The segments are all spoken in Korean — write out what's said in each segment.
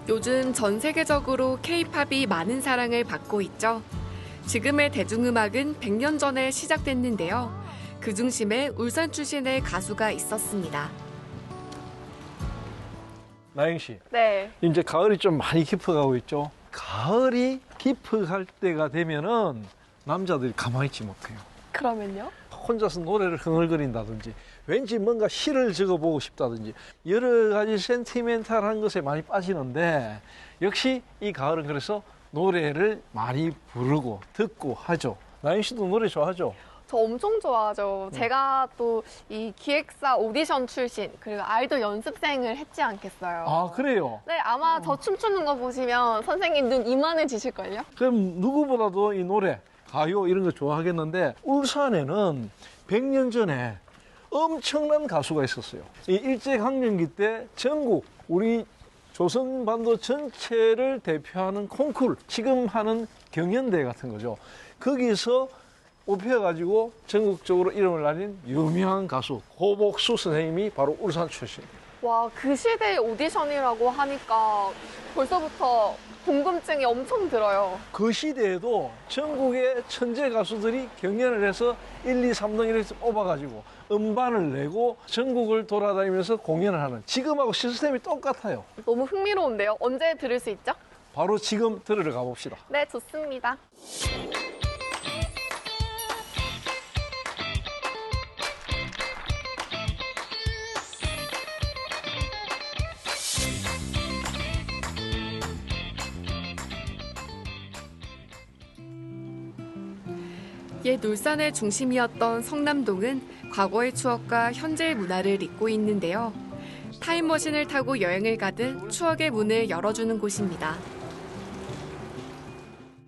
요즘 전 세계적으로 K-팝이 많은 사랑을 받고 있죠. 지금의 대중음악은 100년 전에 시작됐는데요. 그 중심에 울산 출신의 가수가 있었습니다. 나영 씨. 네. 이제 가을이 좀 많이 깊어가고 있죠. 가을이 깊어갈 때가 되면은 남자들이 가만히 있지 못해요. 그러면요? 혼자서 노래를 흥얼거린다든지 왠지 뭔가 시를 적어보고 싶다든지 여러 가지 센티멘탈한 것에 많이 빠지는데 역시 이 가을은 그래서 노래를 많이 부르고 듣고 하죠. 나영 씨도 노래 좋아하죠? 저 엄청 좋아하죠. 제가 또 이 기획사 오디션 출신 그리고 아이돌 연습생을 했지 않겠어요. 아, 그래요? 네, 아마 저 춤추는 거 보시면 선생님 눈 이만해지실걸요? 그럼 누구보다도 이 노래, 가요 이런 거 좋아하겠는데 울산에는 100년 전에 엄청난 가수가 있었어요. 이 일제강점기 때 전국 우리 조선반도 전체를 대표하는 콩쿠르, 지금 하는 경연대 같은 거죠. 거기서 뽑혀가지고 전국적으로 이름을 날린 유명한 가수 고복수 선생님이 바로 울산 출신입니다. 와, 그 시대의 오디션이라고 하니까 벌써부터 궁금증이 엄청 들어요. 그 시대에도 전국의 천재 가수들이 경연을 해서 1, 2, 3등 이렇게 뽑아가지고 음반을 내고 전국을 돌아다니면서 공연을 하는 지금하고 시스템이 똑같아요. 너무 흥미로운데요? 언제 들을 수 있죠? 바로 지금 들으러 가봅시다. 네, 좋습니다. 옛 울산의 중심이었던 성남동은 과거의 추억과 현재의 문화를 잇고 있는데요. 타임머신을 타고 여행을 가듯 추억의 문을 열어주는 곳입니다.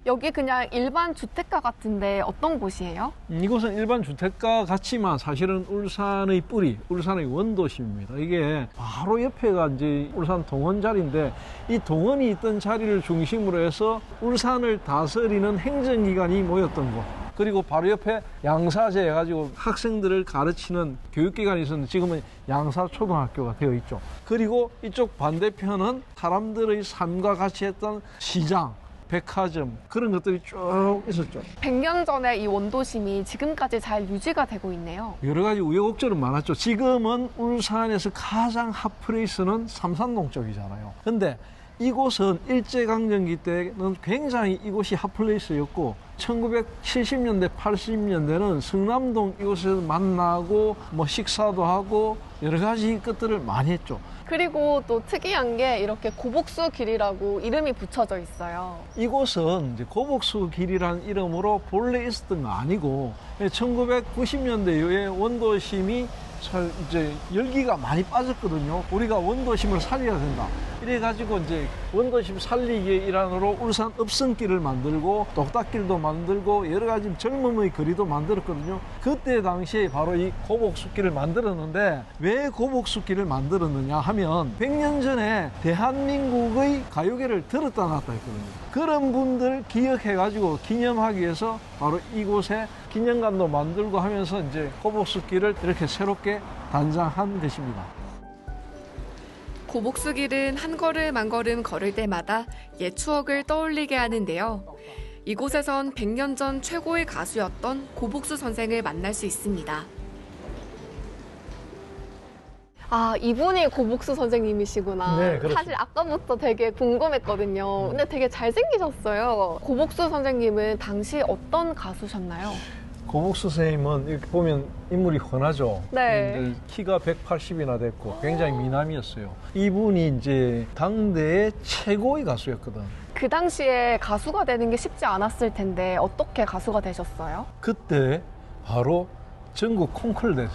여기 그냥 일반 주택가 같은데 어떤 곳이에요? 이곳은 일반 주택가 같지만 사실은 울산의 뿌리, 울산의 원도심입니다. 이게 바로 옆에가 이제 울산 동원 자리인데 이 동원이 있던 자리를 중심으로 해서 울산을 다스리는 행정기관이 모였던 곳. 그리고 바로 옆에 양사제 해가지고 학생들을 가르치는 교육기관이 있었는데 지금은 양사초등학교가 되어 있죠. 그리고 이쪽 반대편은 사람들의 삶과 같이 했던 시장, 백화점 그런 것들이 쭉 있었죠. 100년 전에 이 원도심이 지금까지 잘 유지가 되고 있네요. 여러 가지 우여곡절은 많았죠. 지금은 울산에서 가장 핫플레이스는 삼산동 쪽이잖아요. 근데 이곳은 일제강점기 때는 굉장히 이곳이 핫플레이스였고 1970년대, 80년대는 성남동 이곳에서 만나고 뭐 식사도 하고 여러 가지 것들을 많이 했죠. 그리고 또 특이한 게 이렇게 고복수 길이라고 이름이 붙여져 있어요. 이곳은 이제 고복수 길이라는 이름으로 본래 있었던 거 아니고 1990년대 이후에 원도심이 이제 열기가 많이 빠졌거든요. 우리가 원도심을 살려야 된다. 이래가지고 이제 원도심 살리기 일환으로 울산 읍성길을 만들고 똑딱길도 만들고 여러 가지 젊음의 거리도 만들었거든요. 그때 당시에 바로 이 고복수길을 만들었는데 왜 고복수길을 만들었느냐 하면 100년 전에 대한민국의 가요계를 들었다 놨다 했거든요. 그런 분들 기억해가지고 기념하기 위해서 바로 이곳에 기념관도 만들고 하면서 이제 고복수길을 이렇게 새롭게 단장한 것입니다. 고복수길은 한 걸음 한 걸음 걸을 때마다 옛 추억을 떠올리게 하는데요. 이곳에선 100년 전 최고의 가수였던 고복수 선생을 만날 수 있습니다. 아, 이분이 고복수 선생님이시구나. 네, 그렇습니다. 사실 아까부터 되게 궁금했거든요. 근데 되게 잘생기셨어요. 고복수 선생님은 당시 어떤 가수셨나요? 고복수 선생님은 이렇게 보면 인물이 훤하죠. 네. 키가 180이나 됐고 굉장히 미남이었어요. 이분이 이제 당대의 최고의 가수였거든. 그 당시에 가수가 되는 게 쉽지 않았을 텐데 어떻게 가수가 되셨어요? 그때 바로 전국 콩쿠르 대회.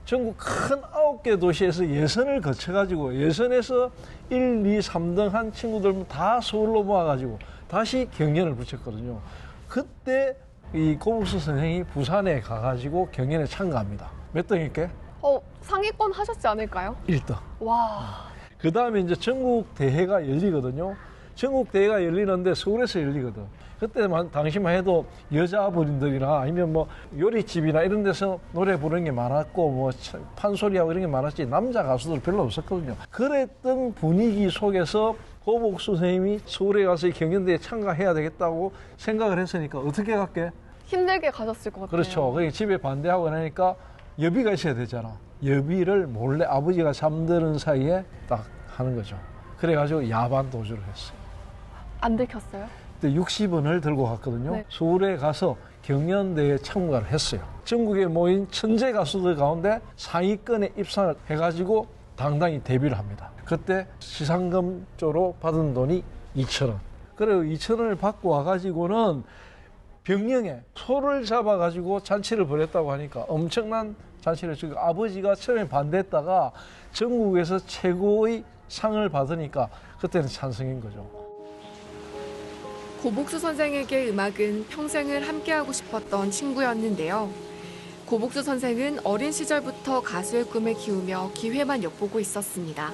전국 큰 9개 도시에서 예선을 거쳐가지고 예선에서 1, 2, 3등 한 친구들 다 서울로 모아가지고 다시 경연을 붙였거든요. 그때 이 고복수 선생이 부산에 가가지고 경연에 참가합니다. 몇 등일게? 상위권 하셨지 않을까요? 1등. 와. 그 다음에 이제 전국 대회가 열리거든요. 전국 대회가 열리는데 서울에서 열리거든. 그때만 당시만 해도 여자분들이나 아니면 뭐 요리집이나 이런 데서 노래 부르는 게 많았고 뭐 판소리하고 이런 게 많았지 남자 가수들 별로 없었거든요. 그랬던 분위기 속에서 고복수 선생님이 서울에 가서 경연대에 참가해야 되겠다고 생각을 했으니까 어떻게 갈게? 힘들게 가셨을 것 같아요. 그렇죠. 그러니까 집에 반대하고 나니까 여비가 있어야 되잖아. 여비를 몰래 아버지가 잠드는 사이에 딱 하는 거죠. 그래가지고 야반 도주를 했어요. 안 들켰어요? 그때 60원을 들고 갔거든요. 네. 서울에 가서 경연대회에 참가를 했어요. 전국에 모인 천재 가수들 가운데 상위권에 입상을 해가지고 당당히 데뷔를 합니다. 그때 시상금 쪽으로 받은 돈이 2,000원. 그리고 2,000원을 받고 와가지고는 병영에 소를 잡아가지고 잔치를 벌였다고 하니까 엄청난 잔치를 했죠. 아버지가 처음에 반대했다가 전국에서 최고의 상을 받으니까 그때는 찬성인 거죠. 고복수 선생에게 음악은 평생을 함께하고 싶었던 친구였는데요. 고복수 선생은 어린 시절부터 가수의 꿈을 키우며 기회만 엿보고 있었습니다.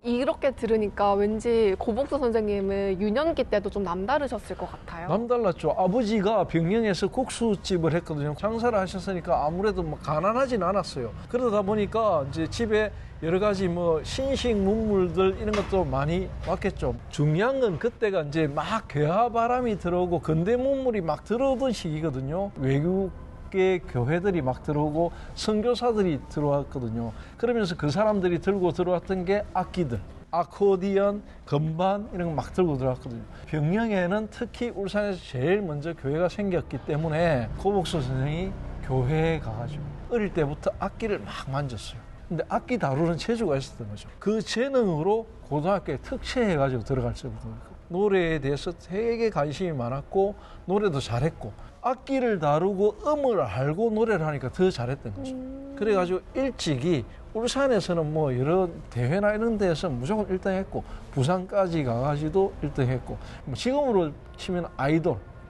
이렇게 들으니까 왠지 고복수 선생님은 유년기 때도 좀 남다르셨을 것 같아요. 남달랐죠. 아버지가 병영에서 국수집을 했거든요. 장사를 하셨으니까 아무래도 뭐 가난하진 않았어요. 그러다 보니까 이제 집에 여러 가지 뭐 신식 문물들 이런 것도 많이 왔겠죠. 중요한 건 그때가 이제 막 괴화 바람이 들어오고 근대 문물이 막 들어오던 시기거든요. 외국의 교회들이 막 들어오고 선교사들이 들어왔거든요. 그러면서 그 사람들이 들고 들어왔던 게 악기들, 아코디언, 건반 이런 거 막 들고 들어왔거든요. 병영에는 특히 울산에서 제일 먼저 교회가 생겼기 때문에 고복수 선생이 교회에 가가지고 어릴 때부터 악기를 막 만졌어요. 근데 악기 다루는 재주가 있었던 거죠. 그 재능으로 고등학교에 특채해가지고 들어갈 정도로 노래에 대해서 되게 관심이 많았고 노래도 잘했고 악기를 다루고 음을 알고 노래를 하니까 더 잘했던 거죠. 그래가지고 일찍이 울산에서는 뭐 여러 대회나 이런 데에서 무조건 1등 했고 부산까지 가가지고도 1등 했고 지금으로 치면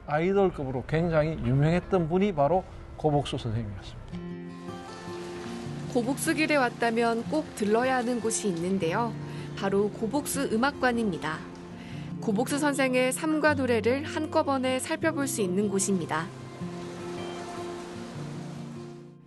아이돌급으로 굉장히 유명했던 분이 바로 고복수 선생님이었습니다. 고복수길에 왔다면 꼭 들러야 하는 곳이 있는데요. 바로 고복수 음악관입니다. 고복수 선생의 삶과 노래를 한꺼번에 살펴볼 수 있는 곳입니다.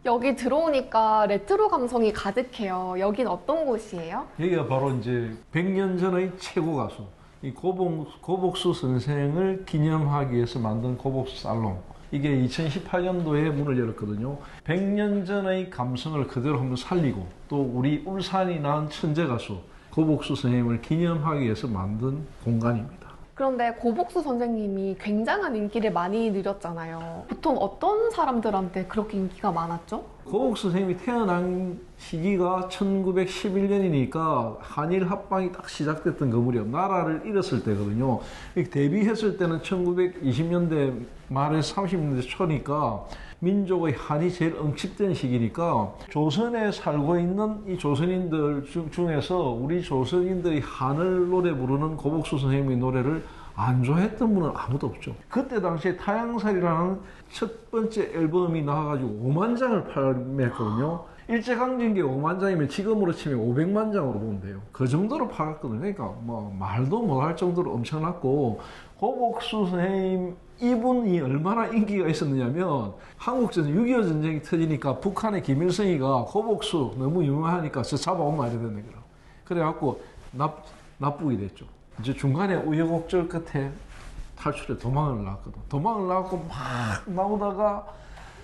여기 들어오니까 레트로 감성이 가득해요. 여긴 어떤 곳이에요? 여기가 바로 이제 100년 전의 최고 가수 이 고복수 선생을 기념하기 위해서 만든 고복수 살롱. 이게 2018년도에 문을 열었거든요. 100년 전의 감성을 그대로 한번 살리고 또 우리 울산이 낳은 천재 가수 고복수 선생님을 기념하기 위해서 만든 공간입니다. 그런데 고복수 선생님이 굉장한 인기를 많이 누렸잖아요. 보통 어떤 사람들한테 그렇게 인기가 많았죠? 고복수 선생님이 태어난 시기가 1911년이니까 한일 합방이 딱 시작됐던 그 무렵 나라를 잃었을 때거든요. 데뷔했을 때는 1920년대 말에서 30년대 초니까 민족의 한이 제일 엄습된 시기니까 조선에 살고 있는 이 조선인들 중에서 우리 조선인들이 한을 노래 부르는 고복수 선생님의 노래를 안 좋아했던 분은 아무도 없죠. 그때 당시에 타양살이라는 첫 번째 앨범이 나와가지고 5만 장을 판매했거든요. 일제강점기 5만 장이면 지금으로 치면 500만 장으로 보면 돼요. 그 정도로 팔았거든요. 그러니까 뭐 말도 못할 정도로 엄청났고 고복수 선생님 이분이 얼마나 인기가 있었느냐면 한국전 6.25 전쟁이 터지니까 북한의 김일성이가 고복수 너무 유명하니까 저 잡아오면 이래 되는 거라. 그래갖고 납북이 됐죠. 이제 중간에 우여곡절 끝에 탈출해 도망을 나왔거든. 도망을 나왔고 막 나오다가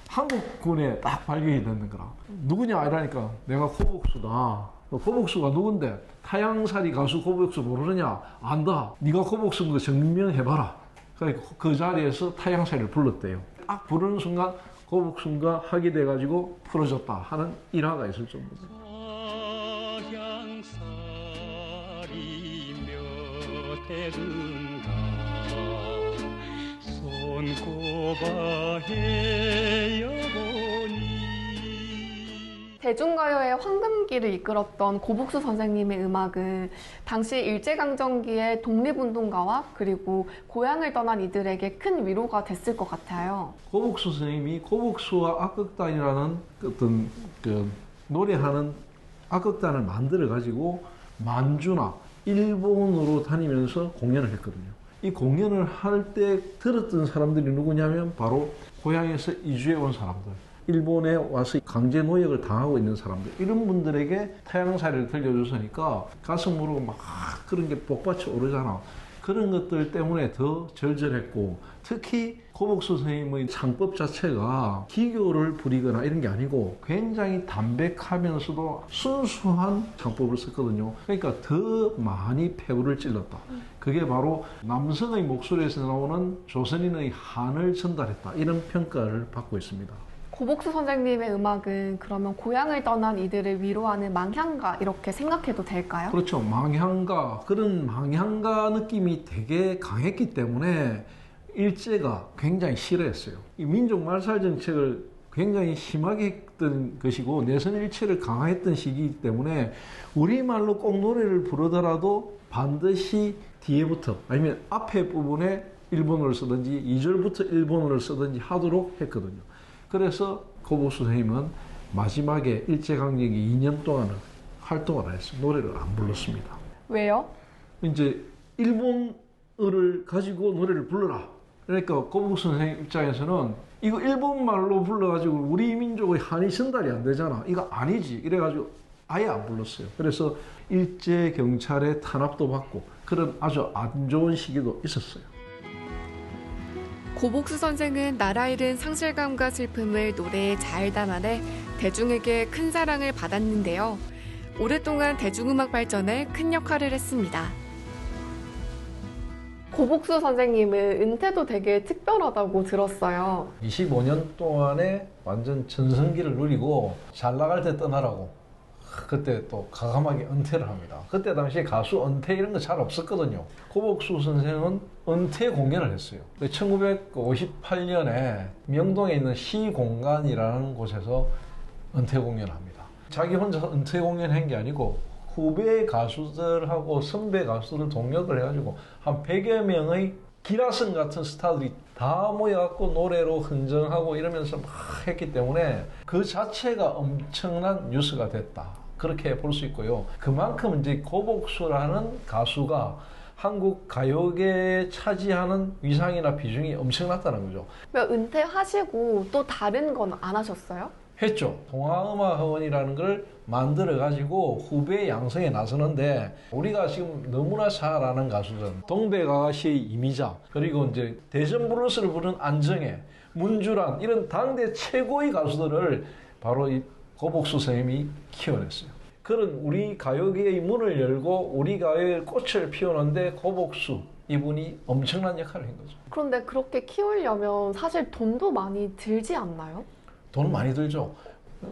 한국군에 딱 발견이 되는 거라. 누구냐 이러니까 내가 고복수다. 고복수가 누군데? 타양살이 가수 고복수 모르느냐? 안다. 네가 고복수인 거 증명해봐라. 그러니까 그 자리에서 타양살이를 불렀대요. 딱 부르는 순간 고복수가 하게 돼가지고 풀어줬다 하는 일화가 있을 정도입니다. 타양살이 몇 해든가 손꼽아 헤어보니 대중가요의 황금기를 이끌었던 고복수 선생님의 음악은 당시 일제강점기의 독립운동가와 그리고 고향을 떠난 이들에게 큰 위로가 됐을 것 같아요. 고복수 선생님이 고복수와 악극단이라는 어떤 그 노래하는 악극단을 만들어 가지고 만주나 일본으로 다니면서 공연을 했거든요. 이 공연을 할 때 들었던 사람들이 누구냐면 바로 고향에서 이주해 온 사람들, 일본에 와서 강제 노역을 당하고 있는 사람들, 이런 분들에게 타향살이를 들려줬으니까 가슴으로 막 그런 게 복받쳐 오르잖아. 그런 것들 때문에 더 절절했고, 특히 고복수 선생님의 창법 자체가 기교를 부리거나 이런 게 아니고 굉장히 담백하면서도 순수한 창법을 썼거든요. 그러니까 더 많이 폐부를 찔렀다. 그게 바로 남성의 목소리에서 나오는 조선인의 한을 전달했다, 이런 평가를 받고 있습니다. 고복수 선생님의 음악은 그러면 고향을 떠난 이들을 위로하는 망향가 이렇게 생각해도 될까요? 그렇죠. 망향가, 그런 망향가 느낌이 되게 강했기 때문에 일제가 굉장히 싫어했어요. 이 민족 말살 정책을 굉장히 심하게 했던 것이고 내선 일체를 강화했던 시기이기 때문에 우리말로 꼭 노래를 부르더라도 반드시 뒤에부터 아니면 앞에 부분에 일본어를 쓰든지 2절부터 일본어를 쓰든지 하도록 했거든요. 그래서 고복수 선생님은 마지막에 일제강점기 2년 동안은 활동을 안 했어요. 노래를 안 불렀습니다. 왜요? 이제 일본어를 가지고 노래를 불러라. 그러니까 고복수 선생님 입장에서는 이거 일본말로 불러가지고 우리 민족의 한이 전달이 안 되잖아. 이거 아니지. 이래가지고 아예 안 불렀어요. 그래서 일제 경찰의 탄압도 받고 그런 아주 안 좋은 시기도 있었어요. 고복수 선생은 나라 잃은 상실감과 슬픔을 노래에 잘 담아내 대중에게 큰 사랑을 받았는데요. 오랫동안 대중음악 발전에 큰 역할을 했습니다. 고복수 선생님은 은퇴도 되게 특별하다고 들었어요. 25년 동안에 완전 전성기를 누리고 잘 나갈 때 떠나라고 그때 또 과감하게 은퇴를 합니다. 그때 당시에 가수 은퇴 이런 거 잘 없었거든요. 고복수 선생은 은퇴 공연을 했어요. 1958년에 명동에 있는 시공간이라는 곳에서 은퇴 공연을 합니다. 자기 혼자 은퇴 공연을 한 게 아니고 후배 가수들하고 선배 가수들 동력을 해가지고 한 100여 명의 기라성 같은 스타들이 다 모여갖고 노래로 흥정하고 이러면서 막 했기 때문에 그 자체가 엄청난 뉴스가 됐다. 그렇게 볼 수 있고요. 그만큼 이제 고복수라는 가수가 한국 가요계에 차지하는 위상이나 비중이 엄청났다는 거죠. 은퇴하시고 또 다른 건 안 하셨어요? 했죠. 동아음악학원이라는 걸 만들어가지고 후배 양성에 나서는데 우리가 지금 너무나 잘 아는 가수들은 동백아가씨의 이미자, 그리고 이제 대전 블루스를 부른 안정혜, 문주란 이런 당대 최고의 가수들을 바로 이 고복수 선생님이 키워냈어요. 그런 우리 가요계의 문을 열고 우리 가요의 꽃을 피우는데 고복수 이분이 엄청난 역할을 한 거죠. 그런데 그렇게 키우려면 사실 돈도 많이 들지 않나요? 돈 많이 들죠.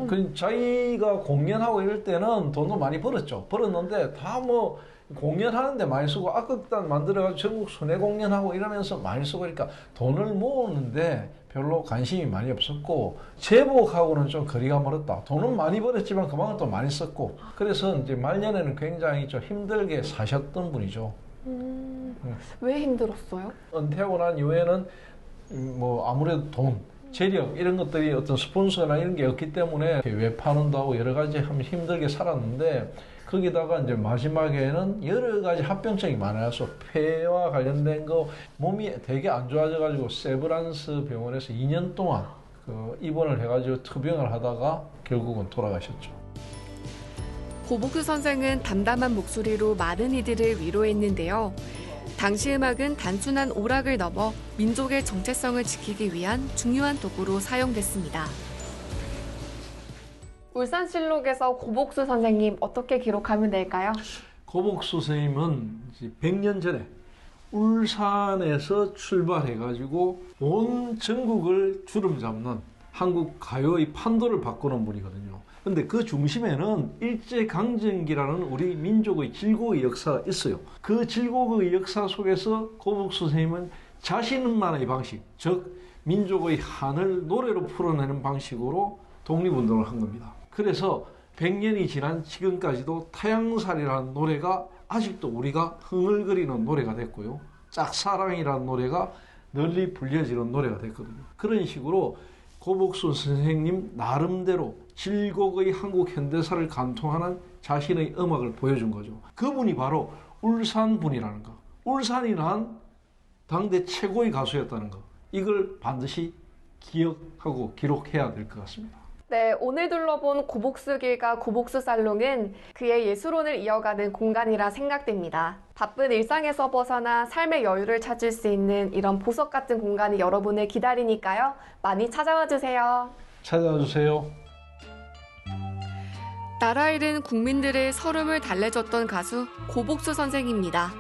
그 자기가 공연하고 이럴 때는 돈도 많이 벌었죠. 벌었는데 다 뭐 공연하는데 많이 쓰고 악극단 만들어가지고 전국 순회 공연하고 이러면서 많이 쓰고 그러니까 돈을 모으는데 별로 관심이 많이 없었고 제복하고는 좀 거리가 멀었다. 돈은 많이 벌었지만 그만큼 또 많이 썼고 그래서 이제 말년에는 굉장히 좀 힘들게 사셨던 분이죠. 왜 힘들었어요? 은퇴하고 난 이후에는 뭐 아무래도 돈, 재력 이런 것들이 어떤 스폰서나 이런 게 없기 때문에 외판운도 하고 여러 가지 하면 힘들게 살았는데 거기다가 이제 마지막에는 여러 가지 합병증이 많아서 폐와 관련된 거 몸이 되게 안 좋아져가지고 세브란스 병원에서 2년 동안 입원을 해가지고 투병을 하다가 결국은 돌아가셨죠. 고복수 선생은 담담한 목소리로 많은 이들을 위로했는데요. 당시 음악은 단순한 오락을 넘어 민족의 정체성을 지키기 위한 중요한 도구로 사용됐습니다. 울산실록에서 고복수 선생님 어떻게 기록하면 될까요? 고복수 선생님은 100년 전에 울산에서 출발해가지고 온 전국을 주름 잡는 한국 가요의 판도를 바꾸는 분이거든요. 근데 그 중심에는 일제강점기라는 우리 민족의 질곡의 역사가 있어요. 그 질곡의 역사 속에서 고복수 선생님은 자신만의 방식, 즉 민족의 한을 노래로 풀어내는 방식으로 독립운동을 한 겁니다. 그래서 100년이 지난 지금까지도 타향살이라는 노래가 아직도 우리가 흥얼거리는 노래가 됐고요. 짝사랑이라는 노래가 널리 불려지는 노래가 됐거든요. 그런 식으로 고복수 선생님 나름대로 질곡의 한국 현대사를 관통하는 자신의 음악을 보여준 거죠. 그분이 바로 울산 분이라는 거. 울산이란 당대 최고의 가수였다는 거. 이걸 반드시 기억하고 기록해야 될 것 같습니다. 네, 오늘 둘러본 고복수길과 고복수살롱은 그의 예술혼을 이어가는 공간이라 생각됩니다. 바쁜 일상에서 벗어나 삶의 여유를 찾을 수 있는 이런 보석 같은 공간이 여러분을 기다리니까요. 많이 찾아와 주세요. 찾아와 주세요. 나라 잃은 국민들의 서름을 달래줬던 가수 고복수 선생입니다.